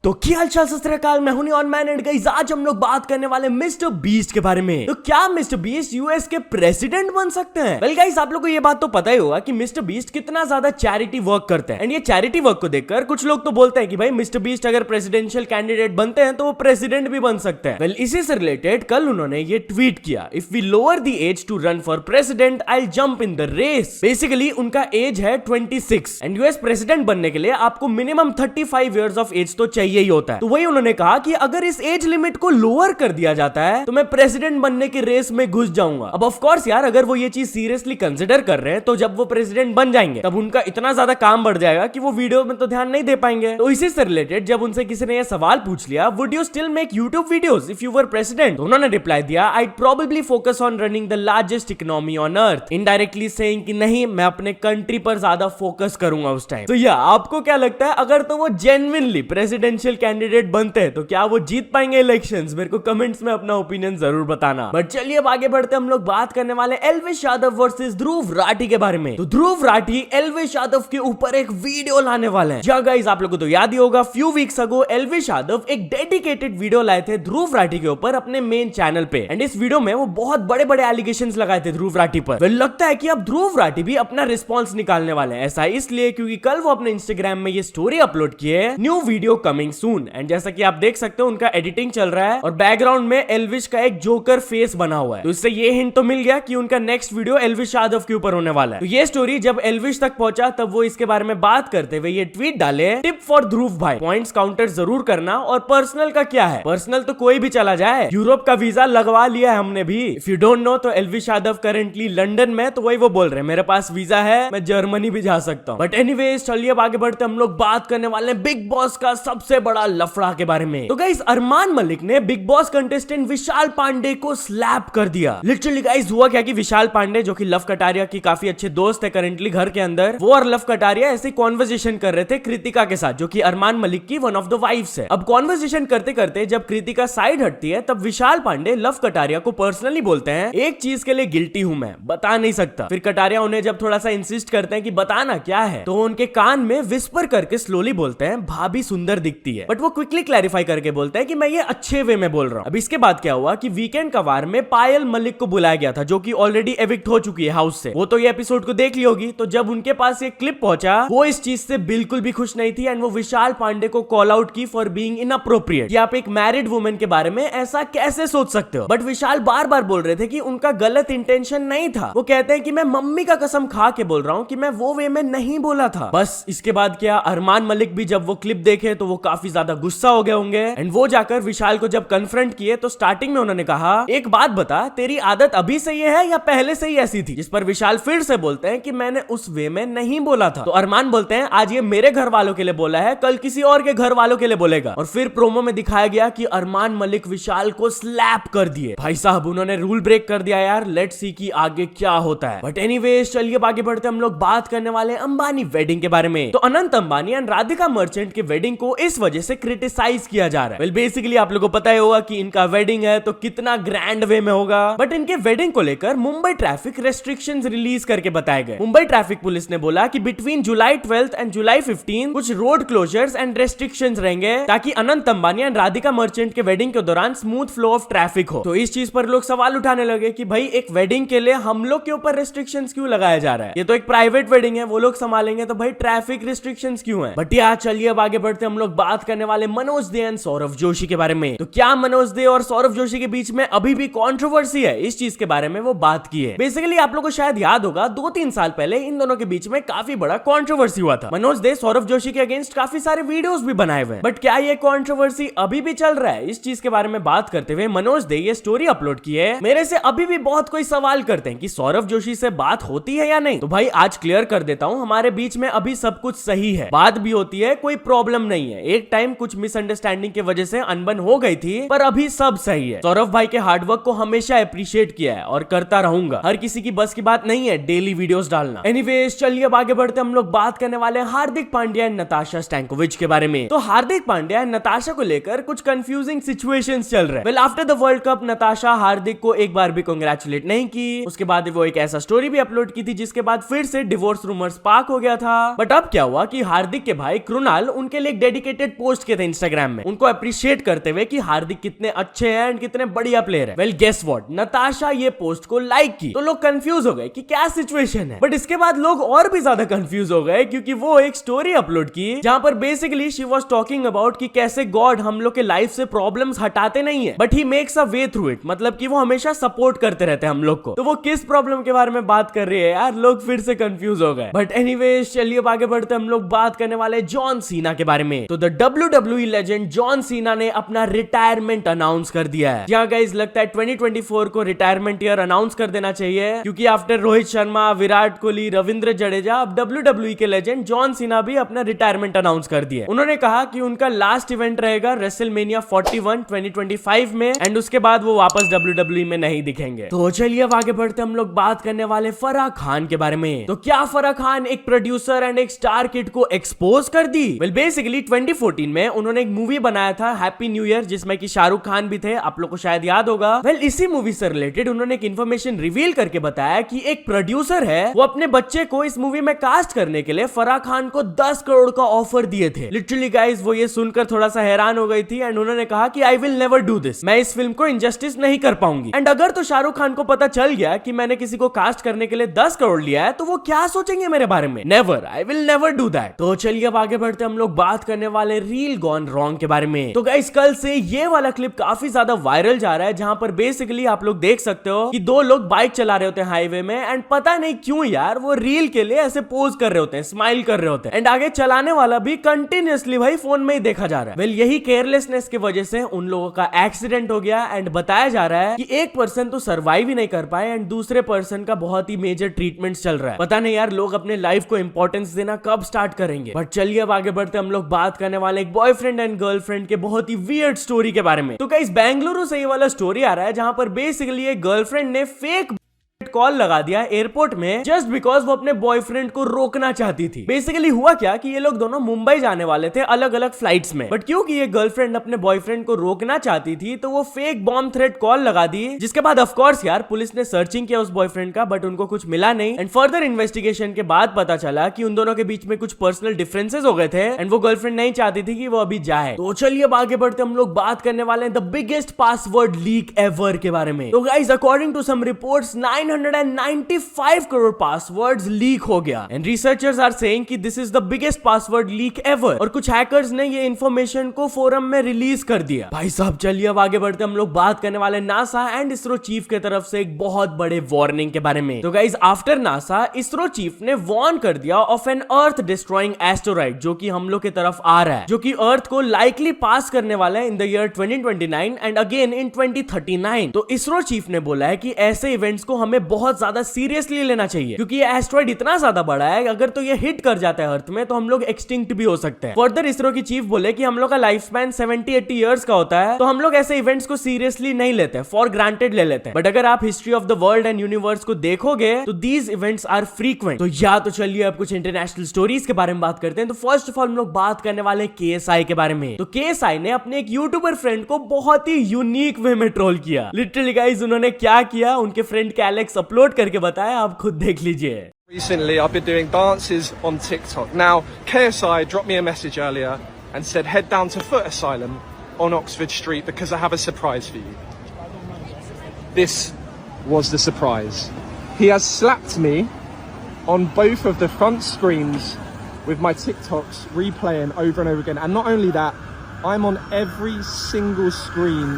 तो क्या हाल चाल सत श्री अकाल, मैं हूं ऑन मैन एंड गाइस आज हम लोग बात करने वाले मिस्टर बीस्ट के बारे में। तो क्या मिस्टर बीस्ट यूएस के प्रेसिडेंट बन सकते हैं? वेल गाइस आप लोग को ये बात तो पता ही होगा कि मिस्टर बीस्ट कितना ज्यादा चैरिटी वर्क करते हैं एंड ये चैरिटी वर्क को देखकर कुछ लोग तो बोलते हैं कि भाई मिस्टर बीस्ट अगर प्रेसिडेंशियल कैंडिडेट बनते हैं तो वो प्रेसिडेंट भी बन सकते हैं। वेल इसी से रिलेटेड कल उन्होंने ये ट्वीट किया, if we lower the age to run for president I jump in the race. Basically उनका एज है 26 एंड यूएस प्रेसिडेंट बनने के लिए आपको मिनिमम 35 इयर्स ऑफ एज तो चाहिए ही होता है। तो वही उन्होंने कहा कि अगर इस एज लिमिट को लोअर कर दिया जाता है तो मैं प्रेसिडेंट बनने की रेस में घुस जाऊंगा। अब ऑफ कोर्स यार अगर वो ये चीज सीरियसली कंसिडर कर रहे हैं तो जब वो प्रेसिडेंट बन जाएंगे तब उनका इतना ज्यादा काम बढ़ जाएगा कि वो वीडियो में तो ध्यान नहीं दे पाएंगे। तो इसी से रिलेटेड जब उनसे किसी ने यह सवाल पूछ लिया, would you still make YouTube videos if you were president, तो उन्होंने रिप्लाई दिया, I probably focus on running the largest economy on earth, indirectly saying कि नहीं मैं अपने कंट्री पर ज्यादा फोकस करूंगा उस टाइम। तो या आपको क्या लगता है अगर तो वो जेन्युइनली प्रेसिडेंशियल कैंडिडेट बनते हैं तो क्या वो जीत पाएंगे इलेक्शंस? मेरे को कमेंट्स में अपना ओपिनियन जरूर बताना। बट चलिए अब आगे बढ़ते हम लोग बात करने वाले एल्विश यादव वर्सेस ध्रुव राठी के बारे में। तो ध्रुव राठी एल्विश यादव के ऊपर एक वीडियो लाने वाले हैं। जी गाइस आप लोगों को तो याद ही होगा few weeks ago Elvish Yadav एक डेडिकेटेड वीडियो लाए थे ध्रुव राठी के ऊपर अपने मेन चैनल पे एंड इस वीडियो में वो बहुत बड़े बड़े एलिगेशंस लगाए थे ध्रुव राठी पर। well, लगता है कि अब ध्रुव राठी भी अपना रिस्पॉन्स निकालने वाले हैं। ऐसा इसलिए क्योंकि कल वो अपने इंस्टाग्राम में ये स्टोरी अपलोड की है, new video coming soon, and जैसा कि आप देख सकते हो उनका एडिटिंग चल रहा है और बैकग्राउंड में एल्विश का एक जोकर फेस बना हुआ है। तो इससे ये हिंट तो मिल गया कि उनका नेक्स्ट वीडियो एल्विश यादव के ऊपर होने वाला है। तो ये स्टोरी जब एल्विश तक पहुंचा तब वो इसके बारे में बात करते हुए ये ट्वीट डाले, टिप फॉर ध्रुव भाई, पॉइंट्स काउंटर जरूर करना। और पर्सनल का क्या है, पर्सनल तो कोई भी चला जाए, यूरोप का वीजा लगवा लिया है हमने भी। इफ यू डोंट नो तो एल्विश यादव करेंटली लंदन में, तो वही वो बोल रहे हैं मेरे पास वीजा है, मैं जर्मनी भी जा सकता हूँ। बट एनीवेज चलिए अब आगे बढ़ते हम लोग बात करने वाले हैं बिग बॉस का सबसे बड़ा लफड़ा के बारे में। तो गाइस अरमान मलिक ने बिग बॉस कंटेस्टेंट विशाल पांडे को स्लैप कर दिया। लिटरली गाइस हुआ क्या कि विशाल पांडे जो कि लव कटारिया की काफी अच्छे दोस्त है करेंटली घर के अंदर, वो और लव कटारिया ऐसे कॉन्वर्सेशन कर रहे थे कृतिका के साथ जो कि अरमान मलिक की वन ऑफ द वाइफ्स है। अब कॉन्वर्सेशन करते करते जब कृतिका साइड हटती है तब विशाल पांडे लव कटारिया को पर्सनली बोलते हैं, एक चीज के लिए गिल्टी हूं मैं, बता नहीं सकता। फिर कटारिया उन्हें जब थोड़ा सा इंसिस्ट करते हैं कि बताना क्या है, तो उनके कान में विस्पर करके स्लोली बोलते हैं भाभी सुंदर दिखती है। बट वो क्विकली क्लैरिफाई करके बोलते हैं कि मैं ये अच्छे वे में बोल रहा हूँ। अब इसके बाद क्या हुआ कि वीकेंड का वार में पायल मलिक को बुलाया गया था जो कि ऑलरेडी एविक्ट हो चुकी है हाउस से। वो तो ये एपिसोड को देख ली होगी। तो जब उनके पास ये क्लिप पहुंचा वो इस चीज से बिल्कुल भी खुश नहीं थी एंड वो विशाल पांडे को कॉल आउट की फॉर बीइंग इनअप्रोप्रिएट, कि आप एक मैरिड वुमेन के बारे में ऐसा कैसे सोच सकते हो। बट विशाल बार बार बोल रहे थे कि उनका गलत इंटेंशन नहीं था। वो कहते हैं कि मैं मम्मी का कसम खा के बोल रहा हूँ कि मैं वो वे में नहीं बोला था। बस इसके बाद क्या, अरमान मलिक भी जब वो क्लिप देखे तो वो काफी ज्यादा गुस्सा हो गए होंगे एंड वो जाकर विशाल को जब कन्फ्रंट किए तो स्टार्टिंग में उन्होंने कहा, एक बात बता तेरी आदत अभी से ये है या पहले से ही ऐसी थी? जिस पर विशाल फिर से बोलते हैं कि मैंने उस वे में नहीं बोला था। तो अरमान बोलते हैं आज ये मेरे घर वालों के लिए बोला है, कल किसी और के घर वालों के लिए बोलेगा। और फिर प्रोमो में दिखाया गया कि अरमान मलिक विशाल को स्लैप कर दिए। भाई साहब उन्होंने रूल ब्रेक कर दिया यार। लेट्स सी कि आगे क्या होता है। बट एनीवेज चलिए आगे बढ़ते हम लोग बात करने वाले अंबानी वेडिंग के बारे में। तो अनंत अंबानी एंड राधिका मर्चेंट के वेडिंग को इस वजह से क्रिटिसाइज किया जा रहा है। वेल बेसिकली आप लोगों को पता ही होगा कि इनका वेडिंग है तो कितना ग्रैंड वे में होगा। बट इनके वेडिंग को लेकर मुंबई ट्रैफिक रेस्ट्रिक्शंस रिलीज करके बताए गए। मुंबई ट्रैफिक पुलिस ने बोला कि बिटवीन जुलाई 12 एंड जुलाई 15 कुछ रोड क्लोजर्स एंड रेस्ट्रिक्शंस रहेंगे ताकि अनंत अंबानी एंड राधिका मर्चेंट के वेडिंग के दौरान स्मूथ फ्लो ऑफ ट्रैफिक हो। तो इस चीज पर लोग सवाल उठाने लगे कि भाई एक वेडिंग के लिए हम लोग के ऊपर रेस्ट्रिक्शंस क्यों लगाया जा रहा है? ये तो एक प्राइवेट वेडिंग है, वो लोग संभालेंगे, तो भाई ट्रैफिक रेस्ट्रिक्शंस क्यों है? बट यार चलिए अब आगे बढ़ते हम लोग बात करने वाले मनोज दे एंड सौरव जोशी के बारे में। तो क्या मनोज दे और सौरव जोशी के बीच में अभी भी कंट्रोवर्सी है? इस चीज के बारे में वो बात की है। बेसिकली आप लोगों को शायद याद होगा 2-3 साल पहले इन दोनों के बीच में काफी बड़ा कंट्रोवर्सी हुआ था। मनोज दे सौरव जोशी के अगेंस्ट काफी सारे वीडियोस भी बनाए हुए हैं। बट क्या ये कंट्रोवर्सी अभी भी चल रहा है? इस चीज के बारे में बात करते हुए मनोज दे ये स्टोरी अपलोड की है, मेरे से अभी भी बहुत कोई सवाल करते हैं कि सौरव जोशी से बात होती है या नहीं। तो भाई आज क्लियर कर देता हूँ, हमारे बीच में अभी सब कुछ सही है, बात भी होती है, कोई प्रॉब्लम नहीं है। एक टाइम कुछ मिसअंडरस्टैंडिंग की वजह से अनबन हो गई थी पर अभी सब सही है। सौरभ भाई के हार्डवर्क को हमेशा अप्रिशिएट किया है और करता रहूंगा। हर किसी की बस की बात नहीं है डेली वीडियोस डालना। एनीवेज चलिए अब आगे बढ़ते हम लोग बात करने वाले हैं हार्दिक पांड्या एंड नताशा स्टैंकोविच के बारे में। तो हार्दिक पांड्या एंड नताशा को लेकर कुछ कंफ्यूजिंग सिचुएशंस चल रहे हैं। Well after the world cup Natasha Hardik को एक बार भी कांग्रेचुलेट नहीं की। उसके बाद वो एक ऐसा स्टोरी भी अपलोड की थी जिसके बाद फिर से डिवोर्स रूमर स्पार्क हो गया था। बट अब क्या हुआ कि हार्दिक के भाई कृणाल उनके लिए एक डेडिकेटेड पोस्ट किए थे इंस्टाग्राम में उनको अप्रिशिएट करते हुए कि हार्दिक कितने अच्छे हैं एंड कितने बढ़िया प्लेयर है। वेल गेस व्हाट, नताशा ये पोस्ट को लाइक की तो लोग कंफ्यूज हो गए कि क्या सिचुएशन है। बट इसके बाद लोग और भी ज्यादा कंफ्यूज हो गए क्योंकि वो एक स्टोरी अपलोड की जहां पर basically she was talking about कि कैसे गॉड हम लोग के लाइफ से प्रॉब्लम्स हटाते नहीं है but he makes a way through it, मतलब कि वो हमेशा सपोर्ट करते रहते हैं हम लोग को। तो वो किस प्रॉब्लम के बारे में बात कर रही है यार, लोग फिर से कंफ्यूज हो गए। बट एनीवेज चलिए आगे बढ़ते हम लोग बात करने वाले जॉन सीना के बारे में। तो the WWE legend John Cena ने अपना रिटायरमेंट अनाउंस कर दिया है। जहां गाइस लगता है 2024 को रिटायरमेंट ईयर अनाउंस कर देना चाहिए क्योंकि आफ्टर रोहित शर्मा, विराट कोहली, रविंद्र जडेजा, अब WWE के लेजेंड जॉन सीना भी अपना रिटायरमेंट अनाउंस कर दिया। उन्होंने कहा कि उनका लास्ट इवेंट रहेगा रेसलमेनिया 41 2025 में एंड उसके बाद वो वापस WWE में नहीं दिखेंगे। तो चलिए अब आगे बढ़ते हम लोग बात करने वाले फराह खान के बारे में। तो क्या फराह खान एक प्रोड्यूसर एंड एक स्टार किड को एक्सपोज कर दी? वेल बेसिकली 2014 में उन्होंने एक मूवी बनाया था हैप्पी न्यू ईयर जिसमें कि शाहरुख खान भी थे, आप लोग को शायद याद होगा। वेल इसी मूवी से रिलेटेड उन्होंने एक इन्फॉर्मेशन रिवील करके बताया कि एक प्रोड्यूसर है वो अपने बच्चे को इस मूवी में कास्ट करने के लिए फराह खान को 10 करोड़ का ऑफर दिए थे। लिटरली गाइस वो ये सुनकर थोड़ा सा हैरान हो गई थी एंड उन्होंने कहा कि I will never do this, मैं इस फिल्म को इनजस्टिस नहीं कर पाऊंगी। एंड अगर तो शाहरुख खान को पता चल गया कि मैंने किसी को कास्ट करने के लिए 10 करोड़ लिया है तो वो क्या सोचेंगे मेरे बारे में? Never, I will never do that. तो चलिए अब आगे बढ़ते हम लोग बात करने वाले रील गॉन रॉन्ग के बारे में। तो गाइस कल से ये वाला क्लिप काफी ज्यादा वायरल जा रहा है जहां पर बेसिकली आप लोग देख सकते हो कि दो लोग बाइक चला रहे होते हैं हाईवे में एंड पता नहीं क्यों यार वो रील के लिए ऐसे पोज कर रहे होते हैं, स्माइल कर रहे होते हैं एंड आगे चलाने वाला भी कंटिन्यूअसली भाई फोन में ही देखा जा रहा है। वेल यही केयरलेसनेस की वजह से उन लोगों का एक्सीडेंट हो गया एंड बताया जा रहा है कि एक पर्सन तो सर्वाइव ही नहीं कर पाए एंड दूसरे पर्सन का बहुत ही मेजर ट्रीटमेंट चल रहा है। पता नहीं यार लोग अपने लाइफ को इंपॉर्टेंस देना कब स्टार्ट करेंगे। बट चलिए अब आगे बढ़ते हम लोग बात करने वाले एक बॉयफ्रेंड एंड गर्लफ्रेंड के बहुत ही वियर्ड स्टोरी के बारे में। तो गाइस बेंगलुरु से ये वाला स्टोरी आ रहा है जहां पर बेसिकली एक गर्लफ्रेंड ने फेक कॉल लगा दिया एयरपोर्ट में जस्ट बिकॉज वो अपने बॉयफ्रेंड को रोकना चाहती थी। बेसिकली हुआ क्या कि ये लोग दोनों मुंबई जाने वाले थे अलग अलग फ्लाइट्स में, बट क्योंकि ये गर्लफ्रेंड अपने बॉयफ्रेंड को रोकना चाहती थी तो वो फेक बॉम्ब थ्रेट कॉल लगा दी, जिसके बाद ऑफ कोर्स यार पुलिस ने सर्चिंग किया उस बॉयफ्रेंड का बट उनको कुछ मिला नहीं एंड फर्दर इन्वेस्टिगेशन के बाद पता चला कि उन दोनों के बीच में कुछ पर्सनल डिफरेंसेस हो गए थे एंड वो गर्लफ्रेंड नहीं चाहती थी कि वो अभी जाए। तो चलिए अब आगे बढ़ते हम लोग बात करने वाले हैं the biggest password leak ever के बारे में। तो guys according to some reports 995 crore passwords leak हो गया एंड रिसर्चर्स आर सेइंग कि this is the biggest password leak ever और कुछ हैकर्स ने ये इंफॉर्मेशन को फोरम में रिलीज कर दिया। भाई साहब चलिए अब आगे बढ़ते हम लोग बात करने वाले नासा एंड इसरो चीफ के तरफ से एक बहुत बड़े वार्निंग के बारे में। तो guys after NASA ISRO chief ने वार्न कर दिया of an earth destroying asteroid जो कि हम लोग की तरफ आ रहा है, जो कि अर्थ को लाइकली पास करने वाला है in the year 2029 and again in 2039। तो इसरो चीफ ने बोला है कि ऐसे इवेंट्स को हमें बहुत ज्यादा सीरियसली लेना चाहिए क्योंकि ये एस्टेरॉइड इतना ज्यादा बड़ा है अगर तो ये हिट कर जाता है अर्थ में तो हम लोग एक्सटिंक्ट भी हो सकते हैं। फर्दर इसरो की चीफ बोले कि हम लोग का लाइफ स्पैन 70-80 इयर्स का होता है तो हम लोग ऐसे इवेंट्स को सीरियसली नहीं लेते, फॉर ग्रांटेड ले लेते हैं। बट अगर आप history of the world and universe को देखोगे तो दीज इवेंट्स आर फ्रीक्वेंट। तो या तो चलिए अब कुछ इंटरनेशनल स्टोरीज के बारे में बात करते हैं। तो फर्स्ट ऑफ ऑल हम लोग बात करने वाले KSI के बारे में। तो KSI ने अपने एक यूट्यूबर फ्रेंड को बहुत ही यूनिक वे में ट्रोल किया। लिटरली गाइस उन्होंने क्या किया उनके फ्रेंड के एलेक्स अपलोड करके बताया, आप खुद देख लीजिए। Recently, I've been doing dances on TikTok. Now, KSI dropped me a message earlier and said head down to Foot Asylum on Oxford Street because I have a surprise for you. This was the surprise. He has slapped me on both of the front screens with my TikToks replaying over and over again. And not only that, I'm on every single screen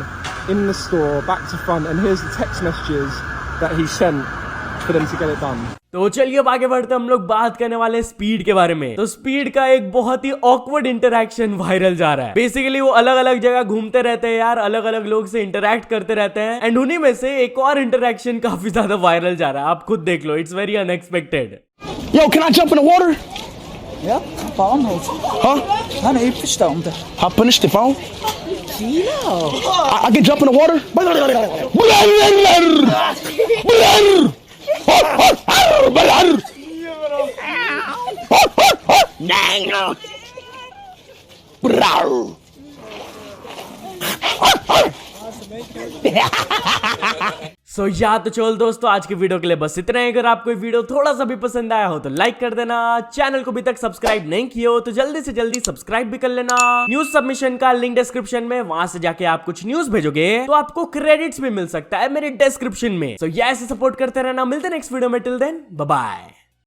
in the store, back to front, and here's the text messages that he sent for them to get it done. तो चलिए अब आगे बढ़ते हम लोग बात करने वाले स्पीड के बारे में। तो स्पीड का एक बहुत ही ऑकवर्ड इंटरैक्शन वायरल जा रहा है। बेसिकली वो अलग अलग जगह घूमते रहते हैं यार, अलग अलग लोग से इंटरैक्ट करते रहते हैं एंड उन्हीं में से एक और इंटरैक्शन काफी ज्यादा वायरल जा रहा है, आप खुद देख लो, it's very unexpected. Yo, can I jump in the water? Ja, een paar aanhouden. Huh? Ja, nee, verstanden. How punished the phone? Ja. I can jump in the water? सो या तो चल दोस्तों, आज की वीडियो के लिए बस इतना ही। अगर आपको ये वीडियो थोड़ा सा भी पसंद आया हो तो लाइक कर देना। चैनल को अभी तक सब्सक्राइब नहीं किए हो तो जल्दी से जल्दी सब्सक्राइब भी कर लेना। न्यूज सबमिशन का लिंक डिस्क्रिप्शन में, वहां से जाके आप कुछ न्यूज भेजोगे तो आपको क्रेडिट्स भी मिल सकता है मेरे डिस्क्रिप्शन में। सो ऐसे सपोर्ट करते रहना। मिलते हैं नेक्स्ट वीडियो में। Till then bye bye.